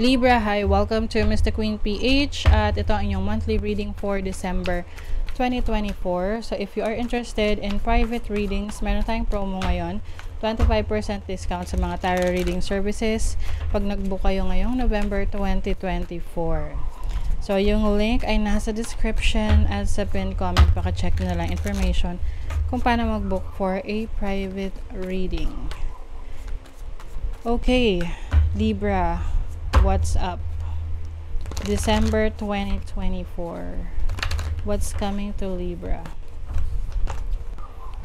Libra, hi! Welcome to Mr. Queen PH at ito ang inyong monthly reading for December 2024. So if you are interested in private readings, meron tayong promo ngayon. 25% discount sa mga tarot reading services pag nag-book kayo ngayong November 2024. So yung link ay nasa description at sa pinned comment. Paka-check na lang information kung paano mag-book for a private reading. Okay, Libra, what's up? December 2024. What's coming to Libra?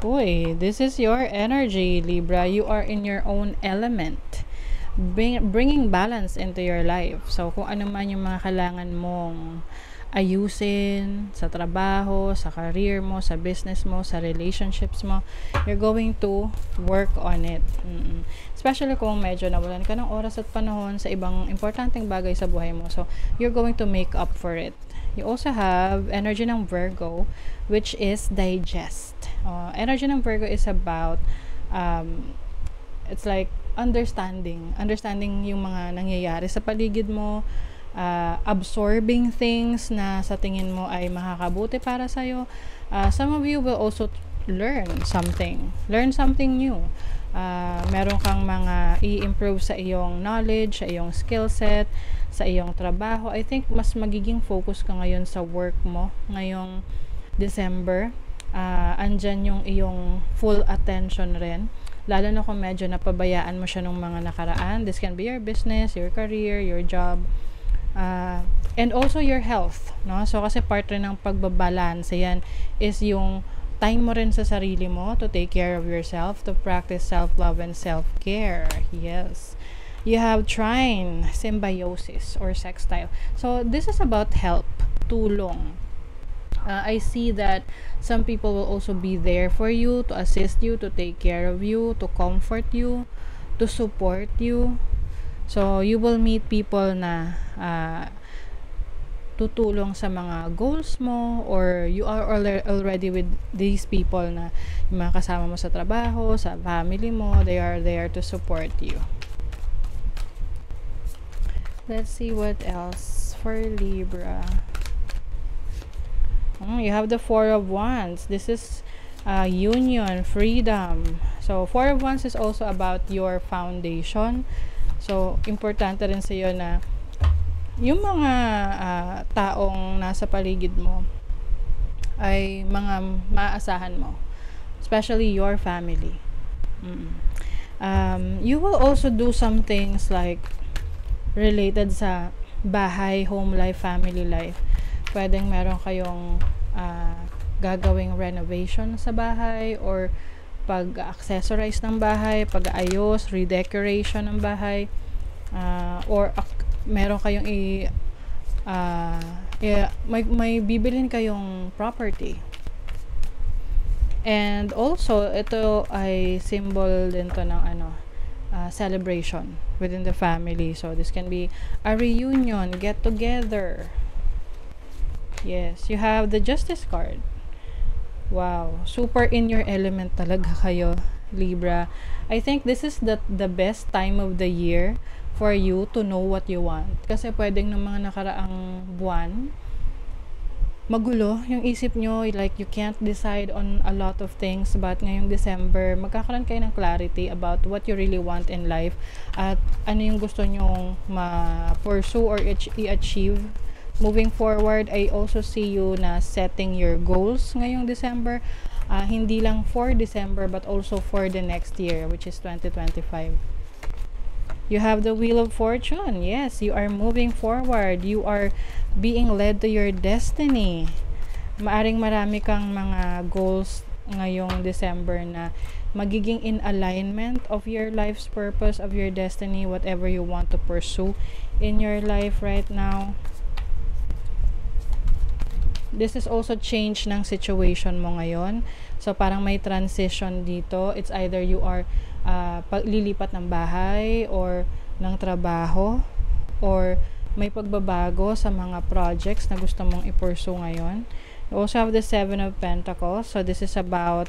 Uy, this is your energy, Libra. You are in your own element. Bringing balance into your life. So, kung ano man yung mga kailangan mong ayusin sa trabaho, sa career mo, sa business mo, sa relationships mo, you're going to work on it. Especially kung medyo nawalan ka ng oras at panahon sa ibang importanteng bagay sa buhay mo. So, you're going to make up for it. You also have energy ng Virgo, which is digest. Energy ng Virgo is about, it's like understanding yung mga nangyayari sa paligid mo, absorbing things na sa tingin mo ay makakabuti para sa'yo. Some of you will also learn something new. Meron kang mga i-improve sa iyong knowledge, sa iyong skill set, sa iyong trabaho. I think mas magiging focus ka ngayon sa work mo ngayong December. Andyan yung iyong full attention rin, lalo na kung medyo napabayaan mo siya nung mga nakaraan. This can be your business, your career, your job, and also your health, no? So kasi part rin ng pagbabalance yan is yung time mo rin sa sarili mo to take care of yourself, to practice self-love and self-care. Yes. You have trine, symbiosis, or sextile. So this is about help, tulong. I see that some people will also be there for you, to assist you, to take care of you, to comfort you, to support you. So you will meet people na tutulong sa mga goals mo, or you are already with these people na yung mga kasama mo sa trabaho, sa family mo, they are there to support you. Let's see what else for Libra. You have the Four of Wands. This is union, freedom. So Four of Wands is also about your foundation. So importante rin sa iyo na yung mga taong nasa paligid mo ay mga maaasahan mo, especially your family. You will also do some things like related sa bahay, home life, family life. Pwedeng meron kayong gagawing renovation sa bahay, or pag-accessorize ng bahay, pag-ayos, redecoration ng bahay, or meron kayong may bibilhin kayong property. And also, ito ay symbol din to ng celebration within the family. So this can be a reunion, get together. Yes, you have the Justice card. Wow, super in your element talaga kayo, Libra. I think this is the best time of the year for you to know what you want. Kasi pwedeng ng mga nakaraang buwan, magulo yung isip nyo, like you can't decide on a lot of things, but ngayong December, magkakaroon kayo ng clarity about what you really want in life, at ano yung gusto nyong ma-pursue or i-achieve. Moving forward, I also see you na setting your goals ngayong December. Hindi lang for December, but also for the next year, which is 2025. You have the Wheel of Fortune. Yes, you are moving forward. You are being led to your destiny. Maaring marami kang mga goals ngayong December na magiging in alignment of your life's purpose, of your destiny, whatever you want to pursue in your life right now. This is also change ng situation mo ngayon. So parang may transition dito. It's either you are lilipat ng bahay or ng trabaho, or may pagbabago sa mga projects na gusto mong i-pursue ngayon. You also have the Seven of Pentacles. So this is about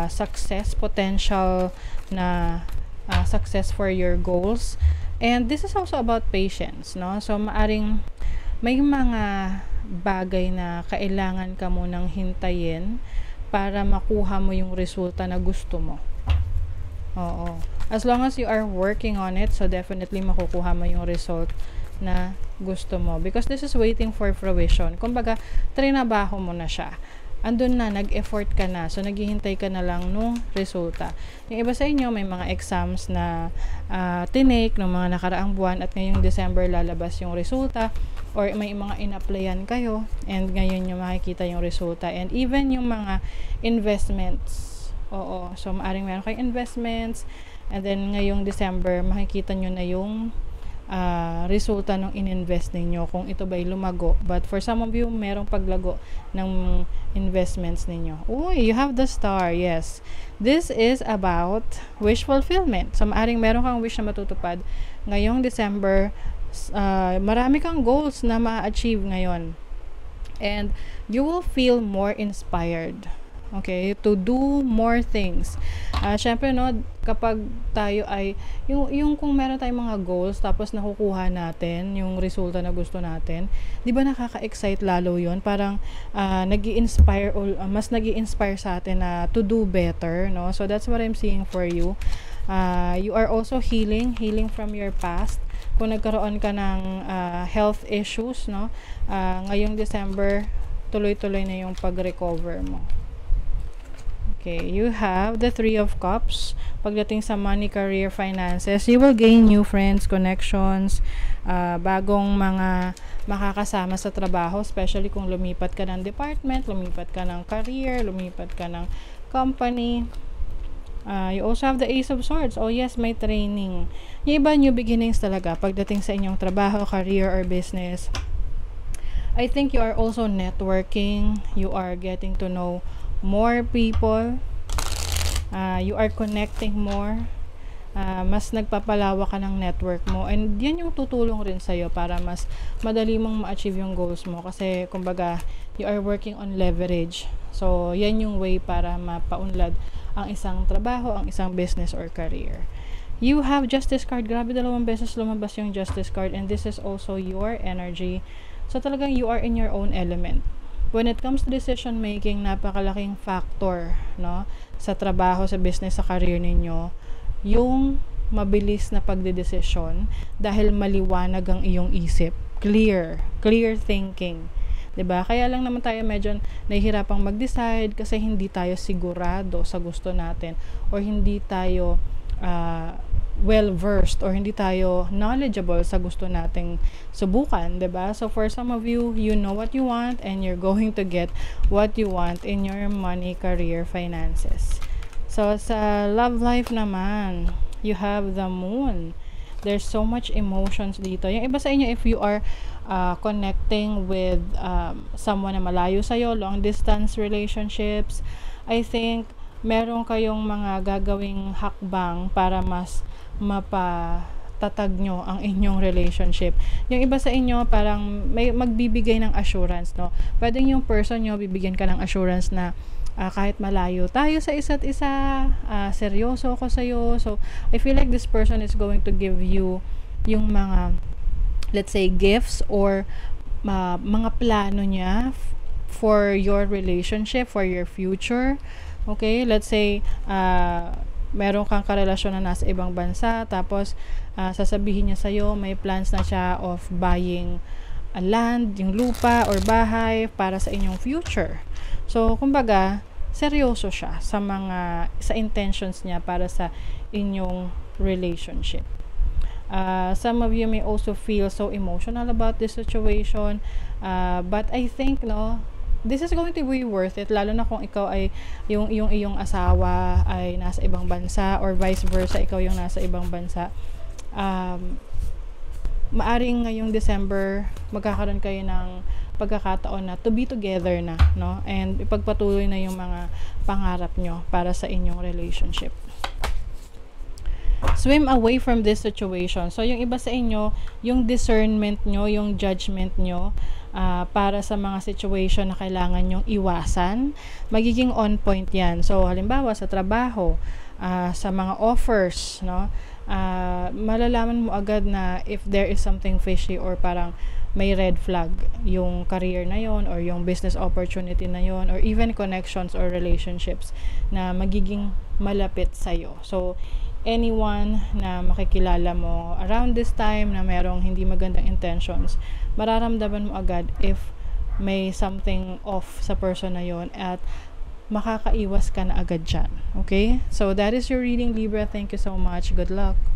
success, potential na success for your goals. And this is also about patience, no? So, maaring may mga bagay na kailangan ka munang hintayin para makuha mo yung resulta na gusto mo. Oo. As long as you are working on it, so definitely makukuha mo yung result na gusto mo. Because this is waiting for fruition. Kumbaga, trinabaho mo na siya. Andun na, nag-effort ka na. So, naghihintay ka na lang nung resulta. Yung iba sa inyo, may mga exams na tinake ng mga nakaraang buwan at ngayong December lalabas yung resulta. Or may mga in-applyan kayo and ngayon yung makikita yung resulta. And even yung mga investments. Oo. So, maaring meron kayong investments and then ngayong December, makikita nyo na yung resulta ng ininvest ninyo kung ito ba'y lumago. But for some of you, merong paglago ng investments ninyo. Uy, you have the star. Yes. This is about wish fulfillment. So, maaring meron kang wish na matutupad. Ngayong December, marami kang goals na ma-achieve ngayon. And you will feel more inspired. Okay, to do more things. Syempre, no, kapag tayo ay, yung kung meron tayong mga goals, tapos nakukuha natin yung resulta na gusto natin, di ba nakaka-excite lalo yun? Parang, nag-i-inspire, mas nag-i-inspire sa atin na to do better, no? So, that's what I'm seeing for you. You are also healing from your past. Kung nagkaroon ka ng health issues, no? Ngayong December, tuloy-tuloy na yung pag-recover mo. Okay, you have the 3 of Cups. Pagdating sa money, career, finances, you will gain new friends, connections, bagong mga makakasama sa trabaho, especially kung lumipat ka ng department, lumipat ka ng career, lumipat ka ng company. You also have the Ace of Swords. Oh yes, may training. Yung iba, new beginnings talaga pagdating sa inyong trabaho, career, or business. I think you are also networking. You are getting to know more people. You are connecting more. Mas nagpapalawa ka ng network mo. And yan yung tutulong rin sa'yo para mas madali mong ma-achieve yung goals mo. Kasi, kumbaga, you are working on leverage. So, yan yung way para mapaunlad ang isang trabaho, ang isang business or career. You have Justice card. Grabe, 2 beses lumabas yung Justice card. And this is also your energy. So, talagang you are in your own element. When it comes to decision making, napakalaking factor, no, sa trabaho, sa business, sa career ninyo, yung mabilis na pagdedesisyon dahil maliwanag ang iyong isip. Clear thinking. 'Di ba? Kaya lang naman tayo medyo nahihirapang mag-decide kasi hindi tayo sigurado sa gusto natin or hindi tayo well-versed or hindi tayo knowledgeable sa gusto nating subukan, 'di ba? So for some of you, you know what you want and you're going to get what you want in your money, career, finances. So sa love life naman, you have the Moon. There's so much emotions dito. Yung iba sa inyo, if you are connecting with someone na malayo sa'yo, long distance relationships, I think meron kayong mga gagawing hakbang para mas mapatatag nyo ang inyong relationship. Yung iba sa inyo, parang may magbibigay ng assurance, no? Pwedeng yung person nyo, bibigyan ka ng assurance na kahit malayo tayo sa isa't isa, seryoso ako sa'yo. So, I feel like this person is going to give you yung mga, let's say, gifts or mga plano niya for your relationship, for your future. Okay, let's say, meron kang karelasyon na nasa ibang bansa, tapos sasabihin niya sa'yo, may plans na siya of buying a land, yung lupa or bahay para sa inyong future. So, kumbaga, seryoso siya sa intentions niya para sa inyong relationship. Some of you may also feel so emotional about this situation, but I think, no, this is going to be worth it, lalo na kung ikaw ay yung iyong asawa ay nasa ibang bansa or vice versa, ikaw yung nasa ibang bansa. Maaring ngayong December magkakaroon kayo ng pagkakataon na to be together na, no, and ipagpatuloy na yung mga pangarap nyo para sa inyong relationship. Swim away from this situation. So yung iba sa inyo, yung discernment nyo, yung judgment nyo para sa mga situation na kailangan nyong iwasan, magiging on point yan. So halimbawa sa trabaho, sa mga offers, no, malalaman mo agad na if there is something fishy or parang may red flag yung career na yon or yung business opportunity na yon or even connections or relationships na magiging malapit sa'yo. So, anyone na makikilala mo around this time na merong hindi magandang intentions, mararamdaman mo agad if may something off sa person na yon at makakaiwas ka na agad dyan. Okay? So, that is your reading, Libra. Thank you so much. Good luck.